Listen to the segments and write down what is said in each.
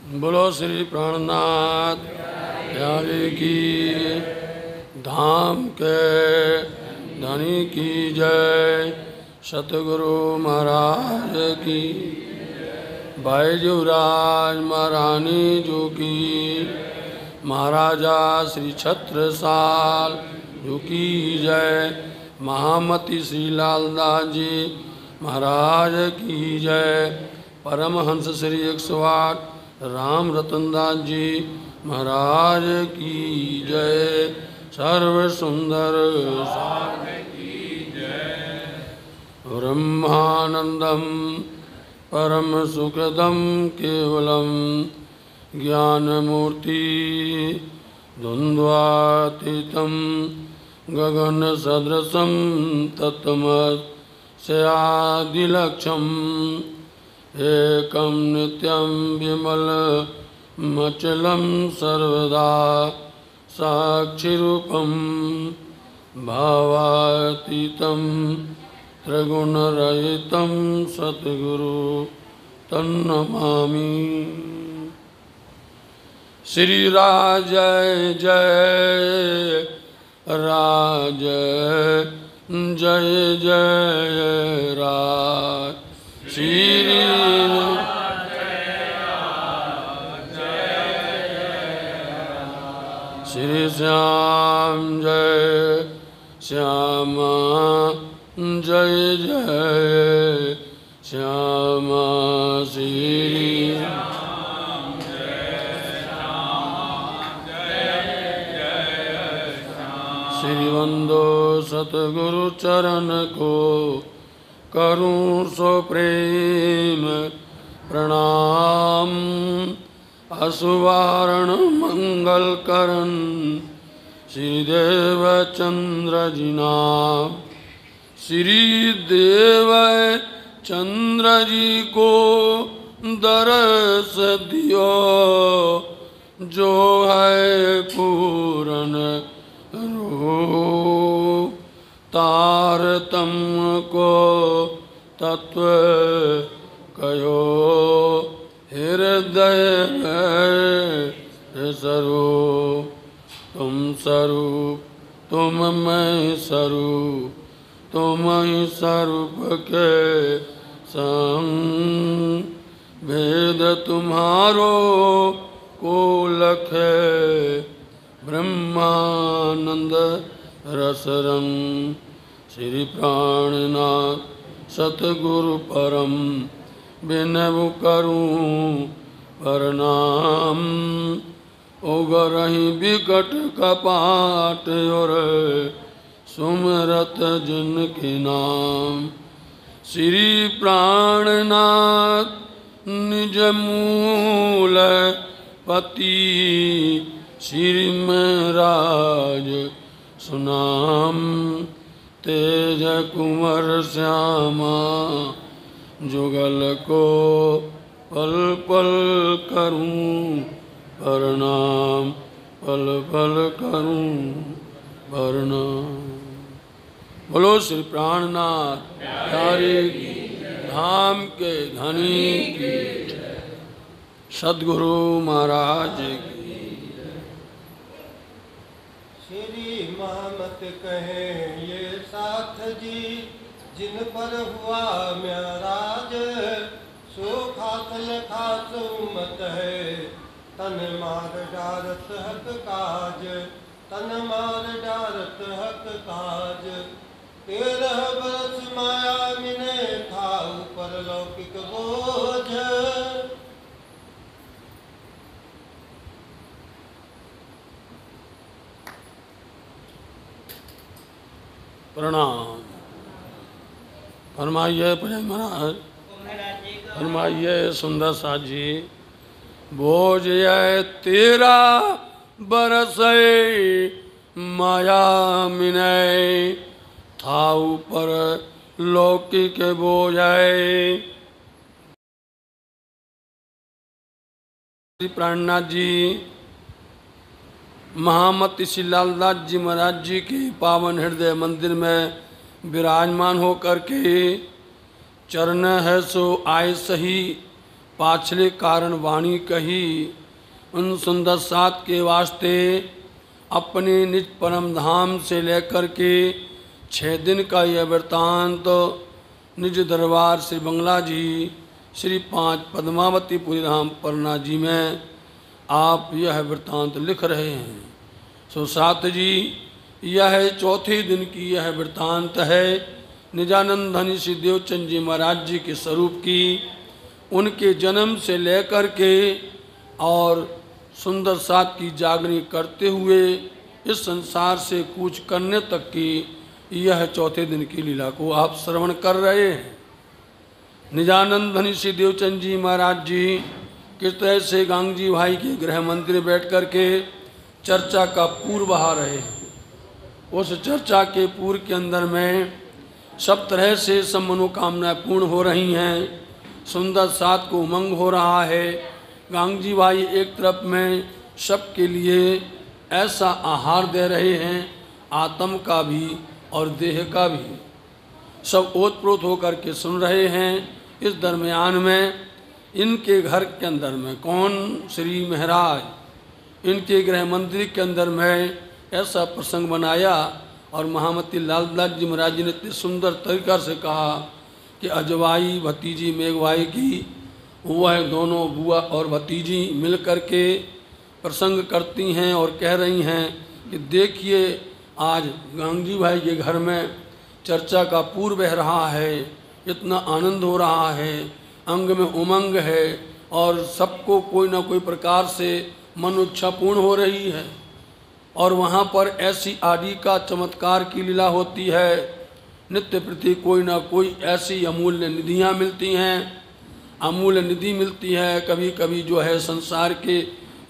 बोलो श्री प्राणनाथ प्यारे की, धाम के धनी की जय, सतगुरु महाराज की, बैजूराज महारानी जो की, महाराजा श्री छत्रसाल जो की जय, महामती श्री लालदास जी महाराज की जय, परमहंस श्री 108 राम रतनदास जी महाराज की जय, सर्व सुंदर की जय। ब्रह्मानंदम परम सुखदम केवलम ज्ञानमूर्ति द्वंद्वातीतम गगन सदृशम तत्तमस्यादिलक्ष्यम एकं नित्यं विमलमचलं सर्वदा साक्षिरूपं भावातीतं त्रिगुणरहितं सद्गुरु तन्नमामि। श्री राज जय राज जय जय राज, श्री श्री श्याम जय श्यामा जय जय श्यामा, श्री श्री वंदो सतगुरु चरण को करूं सो प्रेम प्रणाम, असुवारण मंगल करण श्री देव चंद्र जी नाम। श्री देव चंद्र जी को दरस दियो, जो है पूरन रूप, तारतम्य को तत्व कयो, हृदय स्वरूप तुम स्वरूप, तुम मैं स्वरूप, तुम ही स्वरूप के संग, भेद तुम्हारो को लखे, ब्रह्मानंद रसरंग। श्री प्राणनाथ सतगुरु परम बिनव करूं प्रणाम, उगरहि विकट कपाट और सुमरत जिनके नाम। श्री प्राणनाथ निज मूल पति, श्री महराज सुनाम, तेज कुंवर श्यामा जुगल को पल पल करूं प्रणाम, पल पल करूं प्रणाम। बोलो श्री प्राणनाथ प्यारे की, धाम के धनी की, सद्गुरु महाराज की। श्री महमत कहे ये साथ जी, जिन पर हुआ म्याराज, सो खातल खास उम्मत है, तन मार डारत हक काज, तन मार डारत हक काज। 13 बरस माया मिने था ऊपर लौकिक बोझ, प्रणाम। फरमाइए प्रजय महाराज, फरमाइए सुंदर साथ जी। बोझ है 13 बरस माया मिनय, था ऊपर लौकिक बोझ है। प्राणनाथ जी महामती श्री लालदास जी महाराज जी के पावन हृदय मंदिर में विराजमान हो करके चरण है सो आए सही पाछले कारण वाणी कही, उन सुंदर सात के वास्ते अपने निज परम धाम से लेकर के 6 दिन का यह वृत्तांत निज दरबार श्री बंगला जी श्री 5 पद्मावतीपुरी धाम परना जी में आप यह वृत्तांत लिख रहे हैं। सो सात जी, यह चौथे दिन की यह वृत्तांत है निजानंद धनी श्री देवचंद जी महाराज जी के स्वरूप की, उनके जन्म से लेकर के और सुंदर सात की जागनी करते हुए इस संसार से कूच करने तक की यह चौथे दिन की लीला को आप श्रवण कर रहे हैं। निजानंद धनी श्री देवचंद जी महाराज जी किस तरह से गांगजी भाई के गृह मंदिर में बैठ कर के चर्चा का पूर्व बहा रहे हैं। उस चर्चा के पूर्व के अंदर में सब तरह से सब मनोकामनाएं पूर्ण हो रही हैं। सुंदर सात को उमंग हो रहा है। गांगजी भाई एक तरफ में सबके लिए ऐसा आहार दे रहे हैं, आत्म का भी और देह का भी। सब ओतप्रोत होकर के सुन रहे हैं। इस दरमियान में इनके घर के अंदर में कौन श्री महाराज इनके गृह मंदिर के अंदर में ऐसा प्रसंग बनाया और महामती लाल दास जी महाराज जी ने इतने सुंदर तरीका से कहा कि अजवाई भतीजी मेघवाई की वह दोनों बुआ और भतीजी मिल कर के प्रसंग करती हैं और कह रही हैं कि देखिए आज गांगजी भाई के घर में चर्चा का पूर्व बह रहा है, इतना आनंद हो रहा है, अंग में उमंग है और सबको कोई ना कोई प्रकार से मनुच्छा पूर्ण हो रही है। और वहाँ पर ऐसी आदि का चमत्कार की लीला होती है, नित्य प्रति कोई ना कोई ऐसी अमूल्य निधियाँ मिलती हैं, अमूल्य निधि मिलती है। कभी कभी जो है संसार के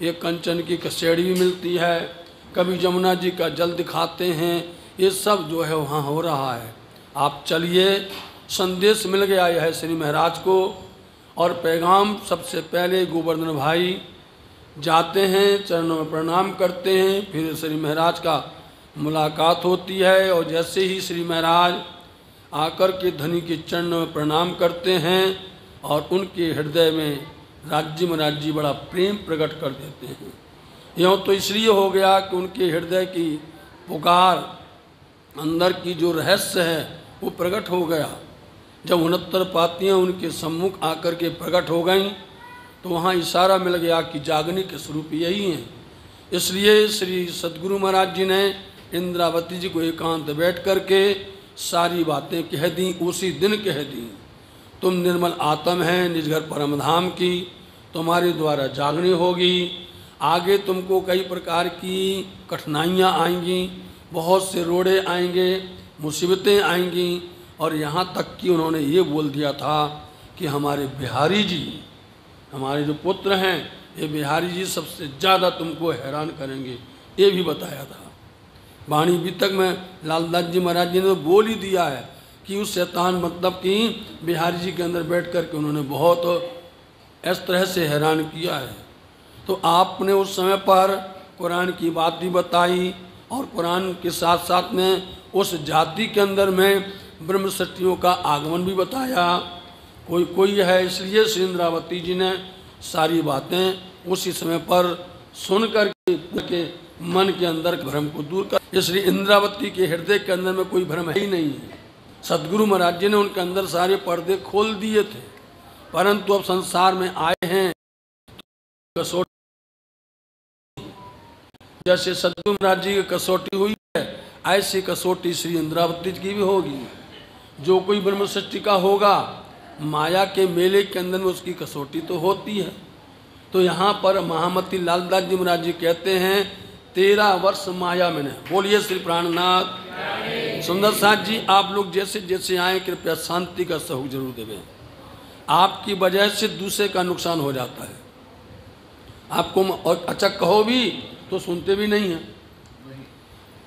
एक कंचन की कसेड़ी भी मिलती है, कभी जमुना जी का जल दिखाते हैं। ये सब जो है वहाँ हो रहा है। आप चलिए, संदेश मिल गया यह श्री महाराज को। और पैगाम सबसे पहले गोवर्धन भाई जाते हैं, चरणों में प्रणाम करते हैं, फिर श्री महाराज का मुलाकात होती है। और जैसे ही श्री महाराज आकर के धनी के चरणों में प्रणाम करते हैं और उनके हृदय में राज्य महाराज जी बड़ा प्रेम प्रकट कर देते हैं। यूँ तो इसलिए हो गया कि उनके हृदय की पुकार, अंदर की जो रहस्य है वो प्रकट हो गया। जब 69 पातियाँ उनके सम्मुख आकर के प्रकट हो गईं तो वहाँ इशारा मिल गया कि जागने के स्वरूप यही हैं। इसलिए श्री सद्गुरु महाराज जी ने इंद्रावती जी को एकांत बैठ कर के सारी बातें कह दी, उसी दिन कह दी। तुम निर्मल आत्म हैं, निज घर परम धाम की तुम्हारे द्वारा जागनी होगी। आगे तुमको कई प्रकार की कठिनाइयाँ आएंगी, बहुत से रोड़े आएंगे, मुसीबतें आएंगी। और यहाँ तक कि उन्होंने ये बोल दिया था कि हमारे बिहारी जी, हमारे जो पुत्र हैं, ये बिहारी जी सबसे ज़्यादा तुमको हैरान करेंगे, ये भी बताया था। वाणी भी तक में लालदास जी महाराज जी ने तो बोल ही दिया है कि उस शैतान मतलब कि बिहारी जी के अंदर बैठ कर के उन्होंने बहुत इस तरह से हैरान किया है। तो आपने उस समय पर कुरान की बात भी बताई और कुरान के साथ साथ में उस जाति के अंदर में ब्रह्मसृष्टियों का आगमन भी बताया। कोई है, इसलिए श्री इंद्रावती जी ने सारी बातें उसी समय पर सुन कर के मन के अंदर भ्रम को दूर कर। इसलिए इंद्रावती के हृदय के अंदर में कोई भ्रम है ही नहीं है। सदगुरु महाराज जी ने उनके अंदर सारे पर्दे खोल दिए थे, परंतु अब संसार में आए हैं कसौटी, जैसे सदगुरु महाराज जी की कसौटी हुई है ऐसी कसौटी श्री इंद्रावती की भी होगी। जो कोई ब्रह्म सृष्टि का होगा, माया के मेले के अंदर में उसकी कसौटी तो होती है। तो यहाँ पर महामती लालदास जी महाराज जी कहते हैं 13 वर्ष माया मैंने। बोलिए श्री प्राणनाथ। सुंदर साथ जी, आप लोग जैसे जैसे आए कृपया शांति का सहयोग जरूर देवें। आपकी वजह से दूसरे का नुकसान हो जाता है। आपको और अच्छा कहो भी तो सुनते भी नहीं हैं,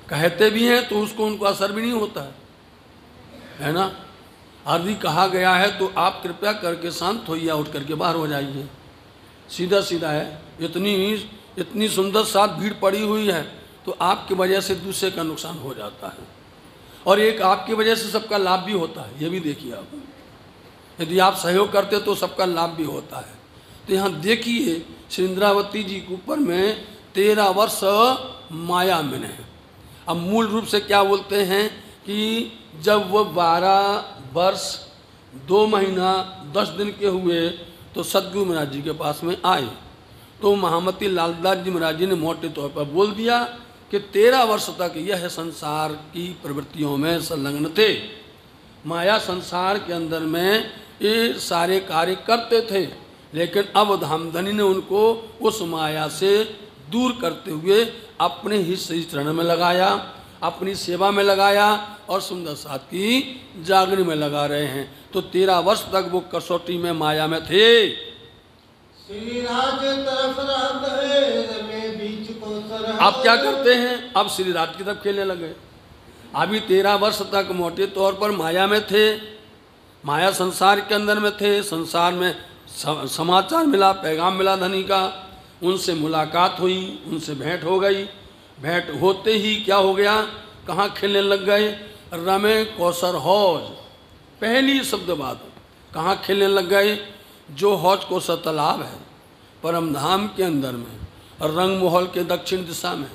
कहते भी हैं तो उसको उनको असर भी नहीं होता है ना। आदि कहा गया है तो आप कृपया करके शांत होइए, उठ करके बाहर हो जाइए। सीधा सीधा है। इतनी सुंदर साथ भीड़ पड़ी हुई है तो आपकी वजह से दूसरे का नुकसान हो जाता है, और एक आपकी वजह से सबका लाभ भी होता है। ये भी देखिए आप, यदि आप सहयोग करते तो सबका लाभ भी होता है। तो यहाँ देखिए श्री इंद्रावती जी के ऊपर में 13 वर्ष माया में है। अब मूल रूप से क्या बोलते हैं कि जब वो 12 वर्ष 2 महीना 10 दिन के हुए तो सदगुरु महाराज जी के पास में आए, तो महामती लालदास जी महाराज जी ने मोटे तौर पर बोल दिया कि 13 वर्ष तक यह संसार की प्रवृत्तियों में संलग्न थे। माया संसार के अंदर में ये सारे कार्य करते थे, लेकिन अब धामधनी ने उनको उस माया से दूर करते हुए अपने ही श्री चरण में लगाया, अपनी सेवा में लगाया और सुंदर साथ की जागरण में लगा रहे हैं। तो 13 वर्ष तक वो कसौटी में माया में थे। श्रीराज तरफ रात है रमे बीच को सरह। अब क्या करते हैं, अब श्रीराज की तरफ खेलने लगे। अभी 13 वर्ष तक मोटे तौर पर माया में थे, माया संसार के अंदर में थे। संसार में समाचार मिला, पैगाम मिला धनी का, उनसे मुलाकात हुई, उनसे भेंट हो गई। भेंट होते ही क्या हो गया, कहाँ खेलने लग गए, रमे कौसर हौज। पहली शब्द बात, कहाँ खेलने लग गए, जो हौज कौसर तालाब है परमधाम के अंदर में, रंग महल के दक्षिण दिशा में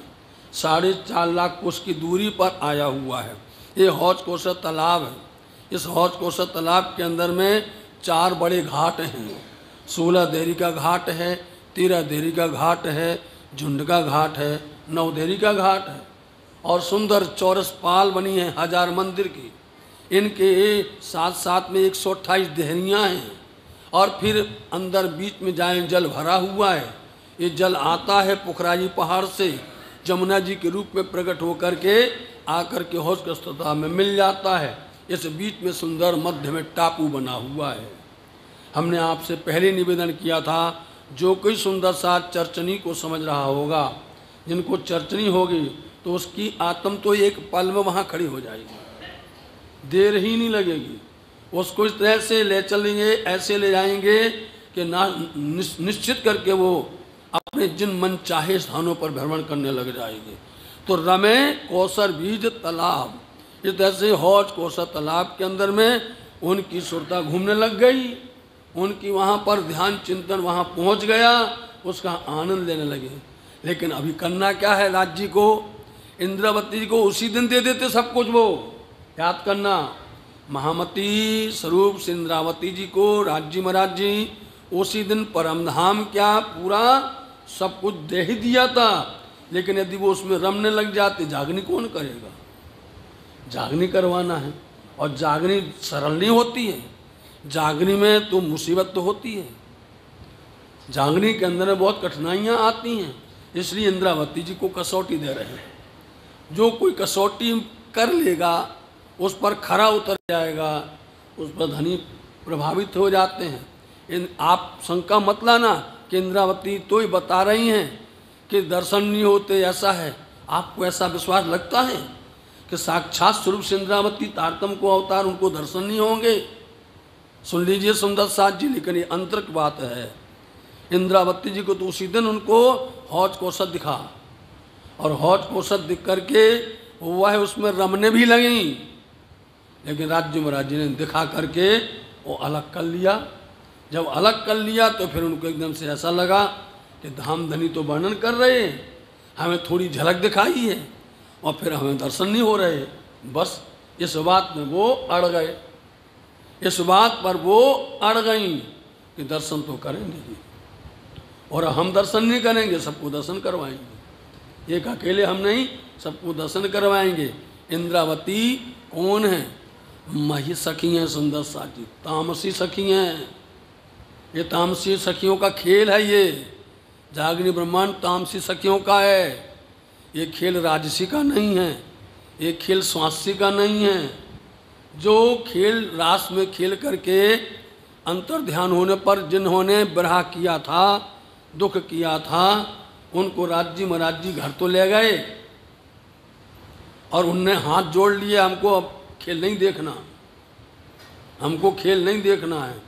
4.5 लाख कोस की दूरी पर आया हुआ है। ये हौज कौसर तालाब है। इस हौज कौसर तालाब के अंदर में 4 बड़े घाट हैं। 16 देरी का घाट है, 13 देरी का घाट है, झुंड का घाट है, 9 देरी का घाट है, और सुंदर चौरस पाल बनी है 1000 मंदिर की। इनके साथ साथ में 128 देहरियाँ हैं, और फिर अंदर बीच में जाए जल भरा हुआ है। ये जल आता है पुखराजी पहाड़ से, जमुना जी के रूप में प्रकट होकर के आकर के हौज कस्तता में मिल जाता है। इस बीच में सुंदर मध्य में टापू बना हुआ है। हमने आपसे पहले निवेदन किया था, जो कोई सुंदर सा चर्चनी को समझ रहा होगा, जिनको चर्चनी होगी तो उसकी आत्म तो एक पल में वहाँ खड़ी हो जाएगी, देर ही नहीं लगेगी। उसको इस तरह से ले चलेंगे, ऐसे ले जाएंगे कि ना निश्चित करके वो अपने जिन मन चाहे स्थानों पर भ्रमण करने लग जाएंगे। तो रमे कौसर बीज तालाब, इस तरह से हौज कौसर तालाब के अंदर में उनकी सुरता घूमने लग गई, उनकी वहाँ पर ध्यान चिंतन वहाँ पहुँच गया, उसका आनंद लेने लगे। लेकिन अभी करना क्या है, राज्य को, इंद्रावती जी को उसी दिन दे देते सब कुछ। वो याद करना, महामती स्वरूप से इंद्रावती जी को राज्य महाराज जी उसी दिन परमधाम क्या पूरा सब कुछ दे ही दिया था। लेकिन यदि वो उसमें रमने लग जाते, जागनी कौन करेगा, जागनी करवाना है, और जागनी सरल नहीं होती है। जागनी में तो मुसीबत तो होती है, जागनी के अंदर में बहुत कठिनाइयाँ आती हैं। इसलिए इंद्रावती जी को कसौटी दे रहे हैं। जो कोई कसौटी कर लेगा उस पर खरा उतर जाएगा, उस पर धनी प्रभावित हो जाते हैं। आप शंका मत लाना कि इंद्रावती तो ही बता रही हैं कि दर्शन नहीं होते, ऐसा है। आपको ऐसा विश्वास लगता है कि साक्षात स्वरूप से इंद्रावती तारतम को अवतार, उनको दर्शन नहीं होंगे? सुन लीजिए सुंदर साथ जी, लेकिन ये अंतर की बात है। इंद्रावती जी को तो उसी दिन उनको हौज कौसर दिखा, और हौज कौसर दिख करके वह उसमें रमने भी लगी। लेकिन राज्य महाराज जी ने दिखा करके वो अलग कर लिया। जब अलग कर लिया तो फिर उनको एकदम से ऐसा लगा कि धामधनी तो वर्णन कर रहे हैं, हमें थोड़ी झलक दिखाई है और फिर हमें दर्शन नहीं हो रहे। बस इस बात में वो अड़ गए, इस बात पर वो अड़ गई कि दर्शन तो करेंगे जी, और हम दर्शन नहीं करेंगे, सबको दर्शन करवाएंगे। एक अकेले हम नहीं, सबको दर्शन करवाएंगे। इंद्रावती कौन है? मही सखी हैं सुंदर साथी, तामसी सखी हैं। ये तामसी सखियों का खेल है। ये जागनी ब्रह्मांड तामसी सखियों का है। ये खेल राजसी का नहीं है, ये खेल स्वासी का नहीं है। जो खेल रास में खेल करके अंतर ध्यान होने पर जिन्होंने विरह किया था, दुख किया था, उनको राज्य महाराज जी घर तो ले गए और उनने हाथ जोड़ लिए, हमको अब खेल नहीं देखना, हमको खेल नहीं देखना है।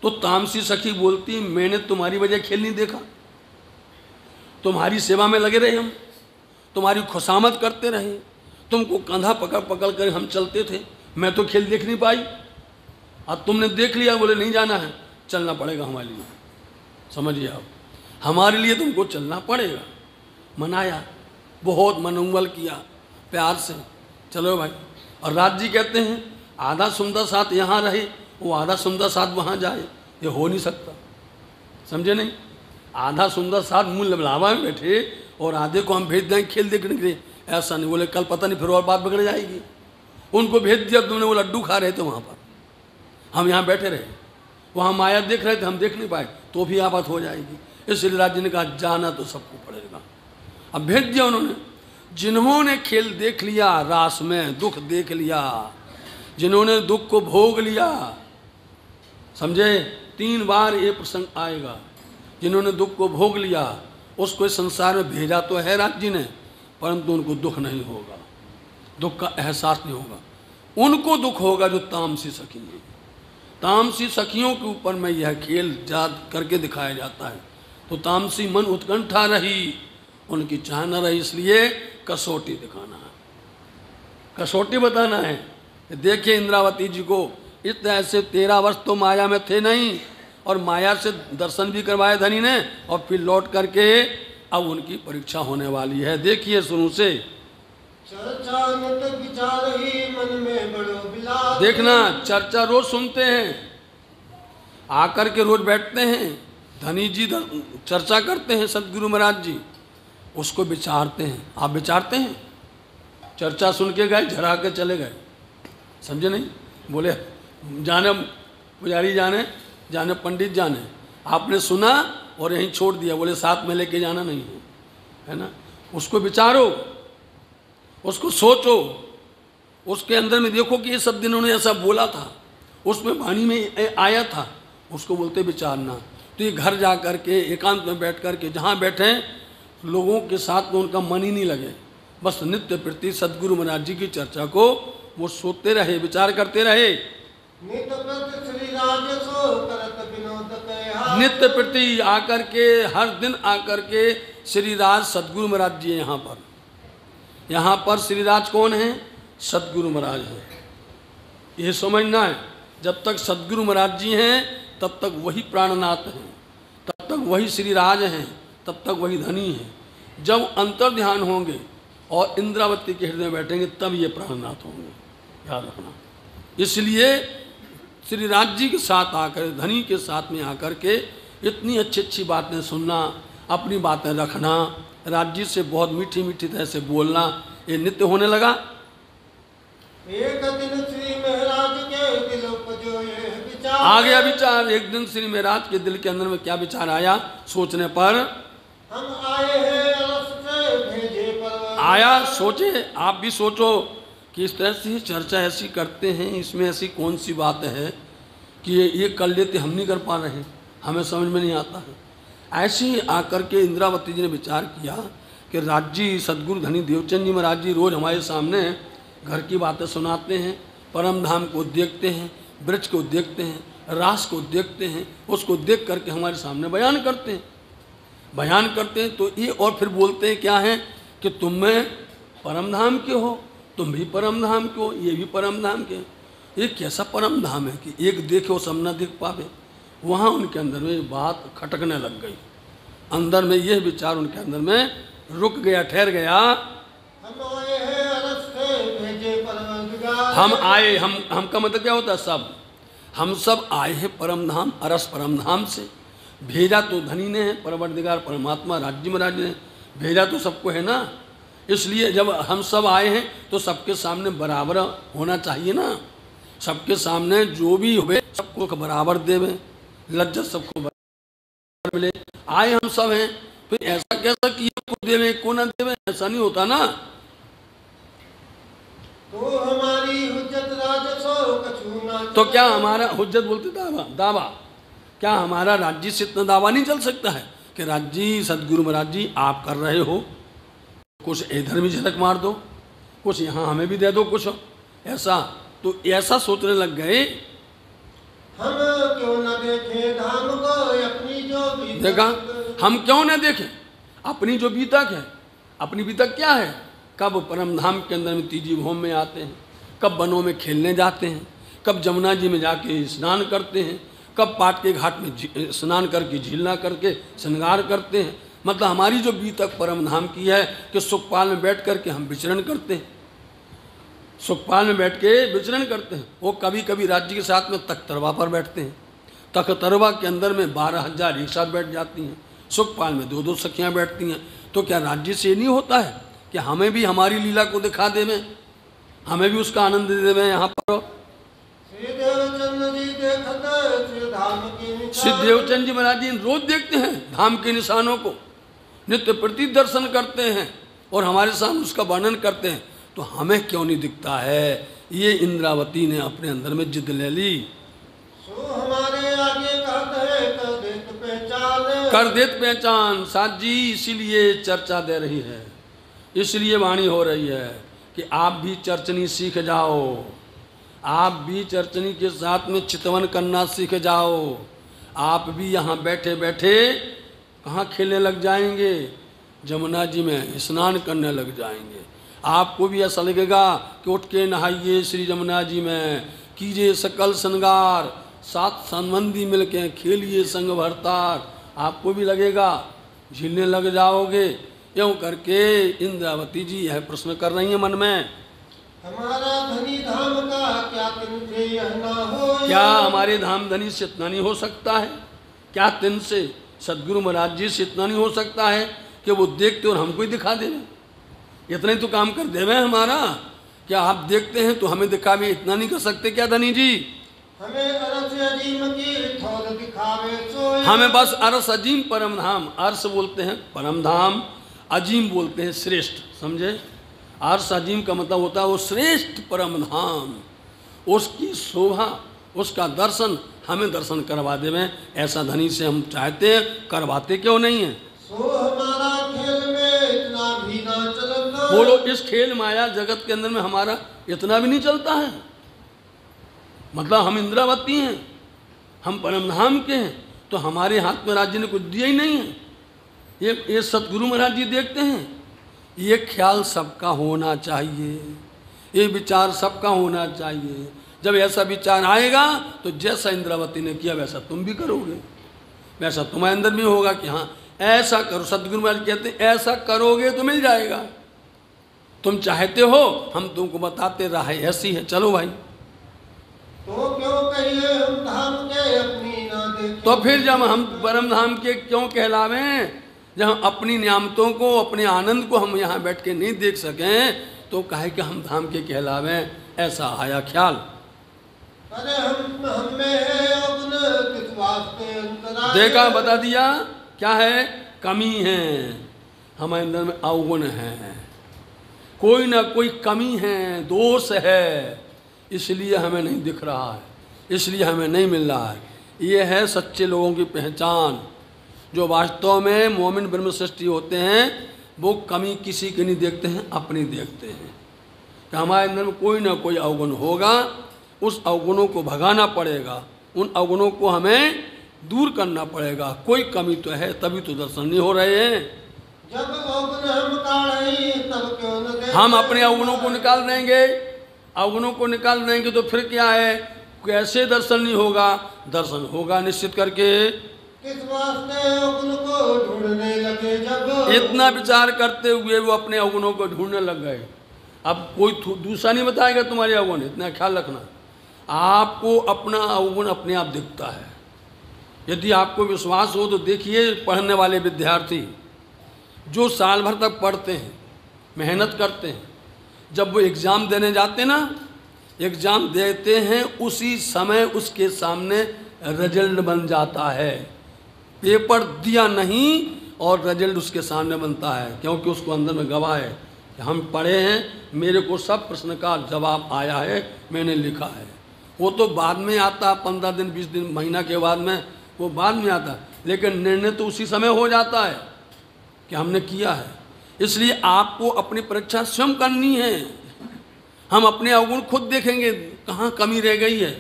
तो तामसी सखी बोलती, मैंने तुम्हारी वजह खेल नहीं देखा, तुम्हारी सेवा में लगे रहे हम, तुम्हारी खुशामद करते रहे, तुमको कंधा पकड़ पकड़ कर हम चलते थे, मैं तो खेल देख नहीं पाई। और तुमने देख लिया, बोले नहीं जाना है, चलना पड़ेगा हमारे लिए। समझिए आप, हमारे लिए तुमको चलना पड़ेगा। मनाया, बहुत मनोबल किया प्यार से, चलो भाई। और राज जी कहते हैं आधा सुंदर साथ यहाँ रहे, वो आधा सुंदर साथ वहाँ जाए, ये हो नहीं सकता, समझे नहीं। आधा सुंदर साथ मुँह लबलावा में बैठे और आधे को हम भेज देंगे खेल देखने के लिए, ऐसा नहीं। बोले कल पता नहीं फिर और बात बिगड़ जाएगी। उनको भेज दिया तुमने, वो लड्डू खा रहे थे वहाँ पर, हम यहाँ बैठे रहे, वहाँ माया देख रहे थे, हम देख नहीं पाए, तो भी आफत हो जाएगी। इसलिए राज्य ने कहा जाना तो सबको पड़ेगा। अब भेज दिया उन्होंने। जिन्होंने खेल देख लिया, रास में दुख देख लिया, जिन्होंने दुख को भोग लिया, समझे, 3 बार ये प्रसंग आएगा। जिन्होंने दुख को भोग लिया उसको इस संसार में भेजा तो है राज्य जी ने, परंतु उनको दुख नहीं होगा, दुख का एहसास नहीं होगा। उनको दुख होगा जो तामसी सखी है। तामसी सखियों के ऊपर में यह खेल जात करके दिखाया जाता है। तो तामसी मन उत्कंठा रही, उनकी चाह न रही, इसलिए कसौटी दिखाना है, कसौटी बताना है। देखिए इंद्रावती जी को इतने ऐसे 13 वर्ष तो माया में थे नहीं, और माया से दर्शन भी करवाए धनी ने, और फिर लौट करके अब उनकी परीक्षा होने वाली है। देखिए शुरू से चर्चा नित विचार ही मन में बड़ो विलास। देखना, चर्चा रोज सुनते हैं, आकर के रोज बैठते हैं, धनी जी चर्चा करते हैं, सदगुरु महाराज जी उसको विचारते हैं। आप विचारते हैं? चर्चा सुन के गए, झरा के चले गए, समझे नहीं। बोले जाने पुजारी जाने, जाने पंडित जाने, आपने सुना और यहीं छोड़ दिया, बोले साथ में लेके जाना नहीं है ना। उसको विचारो, उसको सोचो, उसके अंदर में देखो कि ये सब दिन उन्होंने ऐसा बोला था, उसमें वाणी में आया था, उसको बोलते विचारना। तो ये घर जा कर के एकांत में बैठ कर के जहाँ बैठे लोगों के साथ में उनका मन ही नहीं लगे, बस नित्य प्रति सदगुरु महाराज जी की चर्चा को वो सोते रहे, विचार करते रहे। नित्य प्रति आकर के, हर दिन आकर के श्रीराज सदगुरु महाराज जी यहाँ पर, यहाँ पर श्रीराज कौन है? सदगुरु महाराज है। ये समझना है, जब तक सदगुरु महाराज जी हैं तब तक वही प्राणनाथ हैं, तब तक वही श्रीराज हैं, तब तक वही धनी हैं। जब अंतर ध्यान होंगे और इंद्रावती के हृदय में बैठेंगे तब ये प्राणनाथ होंगे, याद रखना। इसलिए श्रीराज जी के साथ आकर, धनी के साथ में आकर के इतनी अच्छी अच्छी बातें सुनना, अपनी बातें रखना, राज्य से बहुत मीठी मीठी तरह से बोलना, ये नित्य होने लगा। एक दिन श्री महाराज के दिल उपजो ये विचार, आ गया विचार। एक दिन श्री महाराज के दिल के अंदर में क्या विचार आया? सोचने पर हम आए हैं रस से भेजे परवर आया। सोचे, आप भी सोचो कि इस तरह से चर्चा ऐसी करते हैं, इसमें ऐसी कौन सी बात है कि ये कर लेते, हम नहीं कर पा रहे, हमें समझ में नहीं आता है। ऐसे ही आकर के इंद्रावती जी ने विचार किया कि राज्य सदगुरु धनी देवचंद जी महाराज जी रोज हमारे सामने घर की बातें सुनाते हैं, परम धाम को देखते हैं, वृक्ष को देखते हैं, रास को देखते हैं, उसको देख करके हमारे सामने बयान करते हैं, बयान करते हैं। तो ये और फिर बोलते हैं क्या है कि तुम में परम धाम के हो, तुम भी परम धाम के हो, ये भी परम धाम के। ये कैसा परम धाम है कि एक देखे वो सब न देख पावे। वहाँ उनके अंदर में बात खटकने लग गई, अंदर में यह विचार उनके अंदर में रुक गया, ठहर गया। हम आए हैं रस से भेजे परवर हम आए, हम का मतलब क्या होता है? सब, हम सब आए हैं परम धाम, अरस परम धाम से। भेजा तो धनी ने है, परवरदिगार परमात्मा राज्य महाराज ने भेजा तो सबको है ना। इसलिए जब हम सब आए हैं तो सबके सामने बराबर होना चाहिए ना, सबके सामने जो भी हो सबको बराबर देवे, लज्जत सबको बराबर मिले। आए हम सब हैं, फिर ऐसा कैसा कि को देवे को ना देवे, ऐसा नहीं होता ना। तो हमारी हुज्जत राजसो कछु ना, तो क्या हमारा हुज्जत बोलते दावा, क्या हमारा राज्य से इतना दावा नहीं चल सकता है कि राज्य सदगुरु महाराज जी आप कर रहे हो, कुछ इधर भी झलक मार दो, कुछ यहाँ हमें भी दे दो कुछ ऐसा। तो ऐसा सोचने लग गए। हम क्यों न देखें धाम को अपनी जो बीतक, देखा, हम क्यों न देखें अपनी जो बीतक है। अपनी बीतक क्या है? कब परम धाम के अंदर में तीजी भूम में आते हैं, कब वनों में खेलने जाते हैं, कब जमुना जी में जाके स्नान करते हैं, कब पाट के घाट में स्नान करके झीलना करके श्रृंगार करते हैं। मतलब हमारी जो बीतक परम धाम की है कि सुखपाल में बैठ करके हम विचरण करते हैं, सुखपाल में बैठ के विचरण करते हैं। वो कभी कभी राज्य के साथ में तख्तरवा पर बैठते हैं, तख्तरवा के अंदर में 12,000 एक साथ बैठ जाती हैं, सुखपाल में 2-2 सखियाँ बैठती हैं। तो क्या राज्य से नहीं होता है कि हमें भी हमारी लीला को दिखा देवें, हमें भी उसका आनंद दे देवें। यहाँ पर श्री देवचंद जी महाराज जी रोज देखते हैं धाम के निशानों को, नित्य प्रति दर्शन करते हैं और हमारे सामने उसका वर्णन करते हैं। तो हमें क्यों नहीं दिखता है? ये इंद्रावती ने अपने अंदर में जिद ले ली। हमारे आगे कर देत पहचान साथ जी, इसीलिए चर्चा दे रही है, इसलिए वाणी हो रही है कि आप भी चर्चनी सीख जाओ, आप भी चर्चनी के साथ में चितवन करना सीख जाओ। आप भी यहाँ बैठे बैठे कहाँ खेलने लग जाएंगे, जमुना जी में स्नान करने लग जाएंगे। आपको भी ऐसा लगेगा कि उठ के नहाइए श्री जमुना जी में, कीजिए सकल श्रृंगार, सात संबंधी मिलके खेलिए संग भरतार। आपको भी लगेगा, झीलने लग जाओगे। यूँ करके इंद्रावती जी यह प्रश्न कर रही हैं मन में, हमारा धनी धाम का क्या तिनसे यह ना हो? क्या हमारे धाम धनी से इतना नहीं हो सकता है? क्या तिन से सदगुरु महाराज जी से इतना नहीं हो सकता है कि वो देखते और हमको ही दिखा देवे? इतना ही तो काम कर देवे हमारा। क्या आप देखते हैं तो हमें दिखावे, इतना नहीं कर सकते क्या धनी जी? हमें अरस अजीम की थोड़ दिखावे सोए। हमें बस अरस अजीम परम धाम, अर्स बोलते हैं परम धाम, अजीम बोलते हैं श्रेष्ठ, समझे? अर्स अजीम का मतलब होता है वो श्रेष्ठ परम धाम, उसकी शोभा, उसका दर्शन हमें दर्शन करवा देवें। ऐसा धनी से हम चाहते हैं, करवाते क्यों नहीं है? सो हमारा खेल में इतना भी ना चलता। बोलो, इस खेल माया जगत के अंदर में हमारा इतना भी नहीं चलता है। मतलब हम इंद्रावती हैं, हम परमधाम के हैं, तो हमारे हाथ में राज्य ने कुछ दिया ही नहीं है। ये सतगुरु महाराज जी देखते हैं। ये ख्याल सबका होना चाहिए, ये विचार सबका होना चाहिए। जब ऐसा विचार आएगा तो जैसा इंद्रावती ने किया वैसा तुम भी करोगे, वैसा तुम्हारे अंदर भी होगा कि हाँ ऐसा करो। सतगुरु महाराज कहते हैं ऐसा करोगे तो मिल जाएगा। तुम चाहते हो, हम तुमको बताते राह ऐसी है, चलो भाई। तो क्यों कहिए हम धाम के अपनी ना देखें? तो फिर जब हम परम धाम के क्यों कहलावें? जब हम अपनी नियामतों को, अपने आनंद को हम यहाँ बैठ के नहीं देख सकें तो काहे कि हम धाम के कहलावें? ऐसा आया ख्याल। अरे हम में है अवगुण किस वास्ते अंतराय? देखा, बता दिया क्या है? कमी है हमारे अंदर में, अवगुण है, कोई ना कोई कमी है, दोष है, इसलिए हमें नहीं दिख रहा है, इसलिए हमें नहीं मिल रहा है। ये है सच्चे लोगों की पहचान। जो वास्तव में मोमिन ब्रह्मसृष्टि होते हैं वो कमी किसी की नहीं देखते हैं, अपनी देखते हैं कि हमारे अंदर में कोई ना कोई अवगुण होगा, उस अवगुणों को भगाना पड़ेगा, उन अवगुणों को हमें दूर करना पड़ेगा। कोई कमी तो है, तभी तो दर्शन नहीं हो रहे हैं। जब अवगुण हम काढ़े तब क्यों न देखें? हम अपने अवगुणों को निकाल देंगे, अवगुणों को निकाल देंगे तो फिर क्या है? कैसे दर्शन नहीं होगा? दर्शन होगा निश्चित करके। किस वास्ते अवगुण को ढूंढने लगे? जब इतना विचार करते हुए वो अपने अवगुणों को ढूंढने लग गए। अब कोई दूसरा नहीं बताएगा तुम्हारे अवगुण, इतना ख्याल रखना। आपको अपना अवगुण अपने आप दिखता है। यदि आपको विश्वास हो तो देखिए, पढ़ने वाले विद्यार्थी जो साल भर तक पढ़ते हैं, मेहनत करते हैं, जब वो एग्ज़ाम देने जाते ना, एग्ज़ाम देते हैं उसी समय उसके सामने रिजल्ट बन जाता है। पेपर दिया नहीं और रिजल्ट उसके सामने बनता है, क्योंकि उसको अंदर में गवाह है कि हम पढ़े हैं, मेरे को सब प्रश्न का जवाब आया है, मैंने लिखा है। वो तो बाद में आता, 15 दिन 20 दिन महीना के बाद में वो बाद में आता, लेकिन निर्णय तो उसी समय हो जाता है कि हमने किया है। इसलिए आपको अपनी परीक्षा स्वयं करनी है। हम अपने अवगुण खुद देखेंगे कहाँ कमी रह गई है।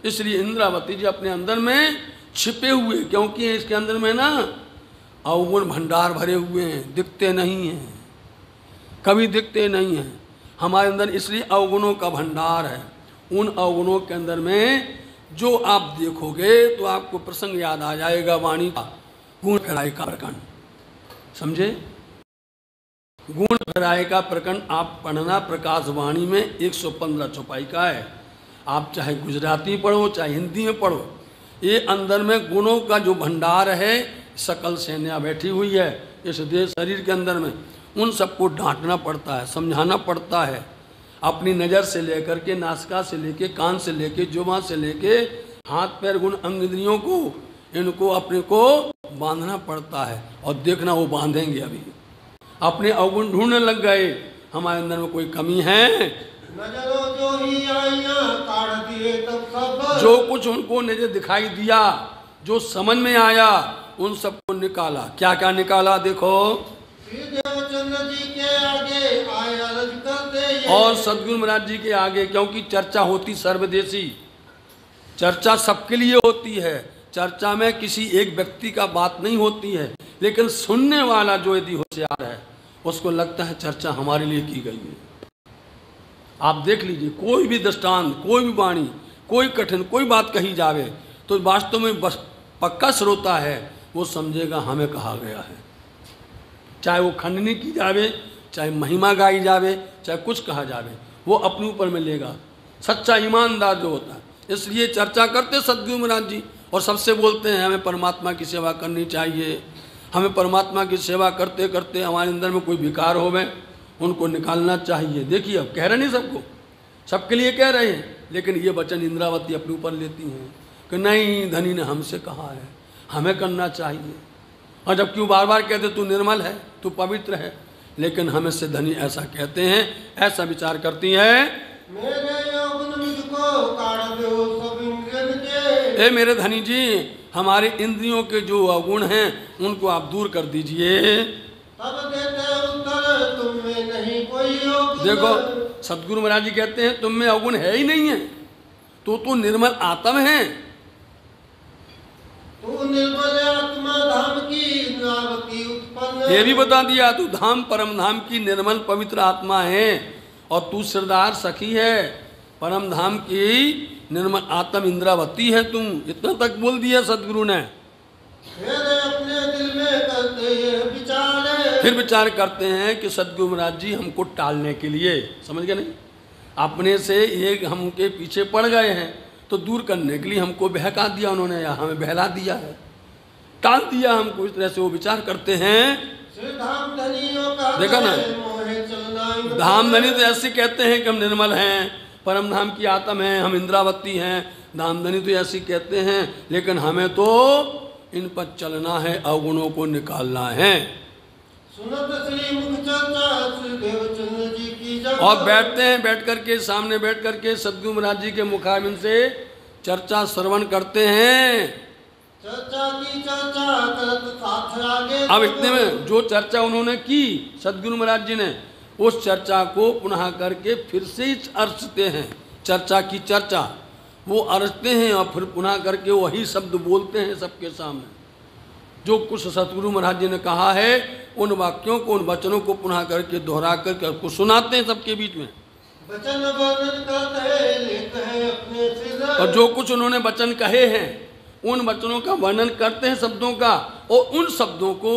इसलिए इंद्रावती जी अपने अंदर में छिपे हुए, क्योंकि इसके अंदर में ना अवगुण भंडार भरे हुए हैं, दिखते नहीं हैं, कभी दिखते नहीं हैं हमारे अंदर। इसलिए अवगुणों का भंडार है। उन अवगुणों के अंदर में जो आप देखोगे तो आपको प्रसंग याद आ जाएगा वाणी का, गुण फैलाए का प्रकरण, समझे? गुण फैलाए का प्रकरण आप पढ़ना, प्रकाश वाणी में 115 चौपाई का है। आप चाहे गुजराती पढ़ो चाहे हिंदी में पढ़ो, ये अंदर में गुणों का जो भंडार है, सकल सेना बैठी हुई है इस देह शरीर के अंदर में, उन सबको डांटना पड़ता है, समझाना पड़ता है। अपनी नज़र से लेकर के, नासिका से लेके, कान से लेके, जुबान से लेके, हाथ पैर गुण अंग इंद्रियों को, इनको अपने को बांधना पड़ता है। और देखना वो बांधेंगे। अभी अपने अवगुण ढूंढने लग गए, हमारे अंदर में कोई कमी है? नजरों जो ही आईयां काढ़ दिए तब सब, जो कुछ उनको नजर दिखाई दिया, जो समझ में आया, उन सबको निकाला। क्या क्या निकाला? देखो, देवचंद्र जी के आगे आए अर्ज करते, और सदगुरु महाराज जी के आगे, क्योंकि चर्चा होती सर्वदेशी, चर्चा सबके लिए होती है। चर्चा में किसी एक व्यक्ति का बात नहीं होती है, लेकिन सुनने वाला जो यदि होशियार है उसको लगता है चर्चा हमारे लिए की गई है। आप देख लीजिए, कोई भी दृष्टांत, कोई भी वाणी, कोई कठिन कोई बात कही जावे तो वास्तव में बस पक्का श्रोता है वो समझेगा हमें कहा गया है। चाहे वो खंडनी की जावे, चाहे महिमा गाई जावे, चाहे कुछ कहा जावे, वो अपने ऊपर में लेगा। सच्चा ईमानदार जो होता है, इसलिए चर्चा करते सदगुरु महाराज जी, और सबसे बोलते हैं हमें परमात्मा की सेवा करनी चाहिए। हमें परमात्मा की सेवा करते करते हमारे अंदर में कोई विकार होवे उनको निकालना चाहिए। देखिए, अब कह रहे नहीं सबको, सबके लिए कह रहे हैं, लेकिन ये वचन इंद्रावती अपने ऊपर लेती हैं कि नहीं, धनी ने हमसे कहा है, हमें करना चाहिए। और जब क्यों बार बार कहते तू निर्मल है, तू पवित्र है, लेकिन हमें से धनी ऐसा कहते हैं, ऐसा विचार करती है। मेरे यौवन मुझको काढ़ दो सब इंद्रियन के, ए मेरे धनी जी, हमारे इंद्रियों के जो अवगुण हैं उनको आप दूर कर दीजिए। तब देते उत्तर तुम में नहीं कोई अवगुण। देखो, सदगुरु महाराज जी कहते हैं तुम में अवगुण है ही नहीं है, तो निर्मल आत्मा है। तू निर्मल आत्मा धाम की इंद्रावती उत्पन्न, ये भी बता दिया, तू धाम परम धाम की निर्मल पवित्र आत्मा है, और तू सिरदार सखी है, परम धाम की निर्मल आत्म इंद्रावती है तुम। इतना तक बोल दिया सदगुरु ने। मेरे अपने दिल में करते ये विचार, फिर विचार करते हैं कि सदगुरु महाराज जी हमको टालने के लिए, समझ गए नहीं, अपने से ये हमके पीछे पड़ गए हैं, तो दूर करने के लिए हमको बहका दिया उन्होंने, या हमें बहला दिया है, टाल दिया हमको। इस तरह से वो विचार करते हैं। धाम धनियों का देखा ना, मोहे चलना, धाम धनी तो ऐसे कहते हैं कि हम निर्मल हैं, परम धाम की आत्म हैं, हम इंद्रावती हैं। धाम धनी तो ऐसे कहते हैं, लेकिन हमें तो इन पर चलना है, अवगुणों को निकालना है। सुनत श्री मुख चर्चा श्री देवचंद्र जी की जब, और बैठते हैं, बैठ करके सामने बैठ करके सदगुरु महाराज जी के मुखारबिंद से चर्चा श्रवण करते हैं। चर्चा की चर्चा करत साथ आगे, अब इतने में जो चर्चा उन्होंने की सदगुरु महाराज जी ने, उस चर्चा को पुनः करके फिर से अर्चते हैं। चर्चा की चर्चा वो अर्चते हैं और फिर पुनः करके वही शब्द बोलते हैं सबके सामने। जो कुछ सतगुरु महाराज जी ने कहा है, उन वाक्यों को, उन वचनों को पुनः करके दोहरा करके आपको सुनाते हैं सबके बीच में। वचन वर्णन करते हैं, लेते हैं अपने सिर, और जो कुछ उन्होंने वचन कहे हैं, उन वचनों का वर्णन करते हैं शब्दों का, और उन शब्दों को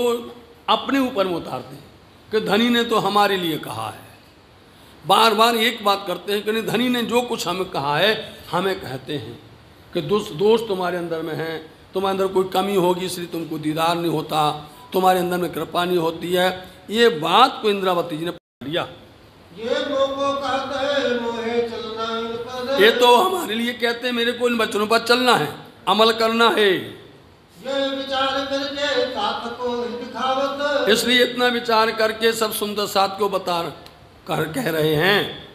अपने ऊपर में उतारते हैं कि धनी ने तो हमारे लिए कहा है। बार बार एक बात करते हैं कि धनी ने जो कुछ हमें कहा है, हमें कहते हैं कि दोष तुम्हारे अंदर में है, तुम्हारे अंदर कोई कमी होगी इसलिए तुमको दीदार नहीं होता, तुम्हारे अंदर में कृपा नहीं होती है। ये बात को इंद्रावती जी ने पढ़ लिया। ये मोको कहते हैं मोहे चलना इन पर, ये तो हमारे लिए कहते हैं, मेरे को इन बच्चों पर चलना है, अमल करना है। ये विचार करके साथ को दिखावत, इसलिए इतना विचार करके सब सुंदर साथ को बता कर कह रहे हैं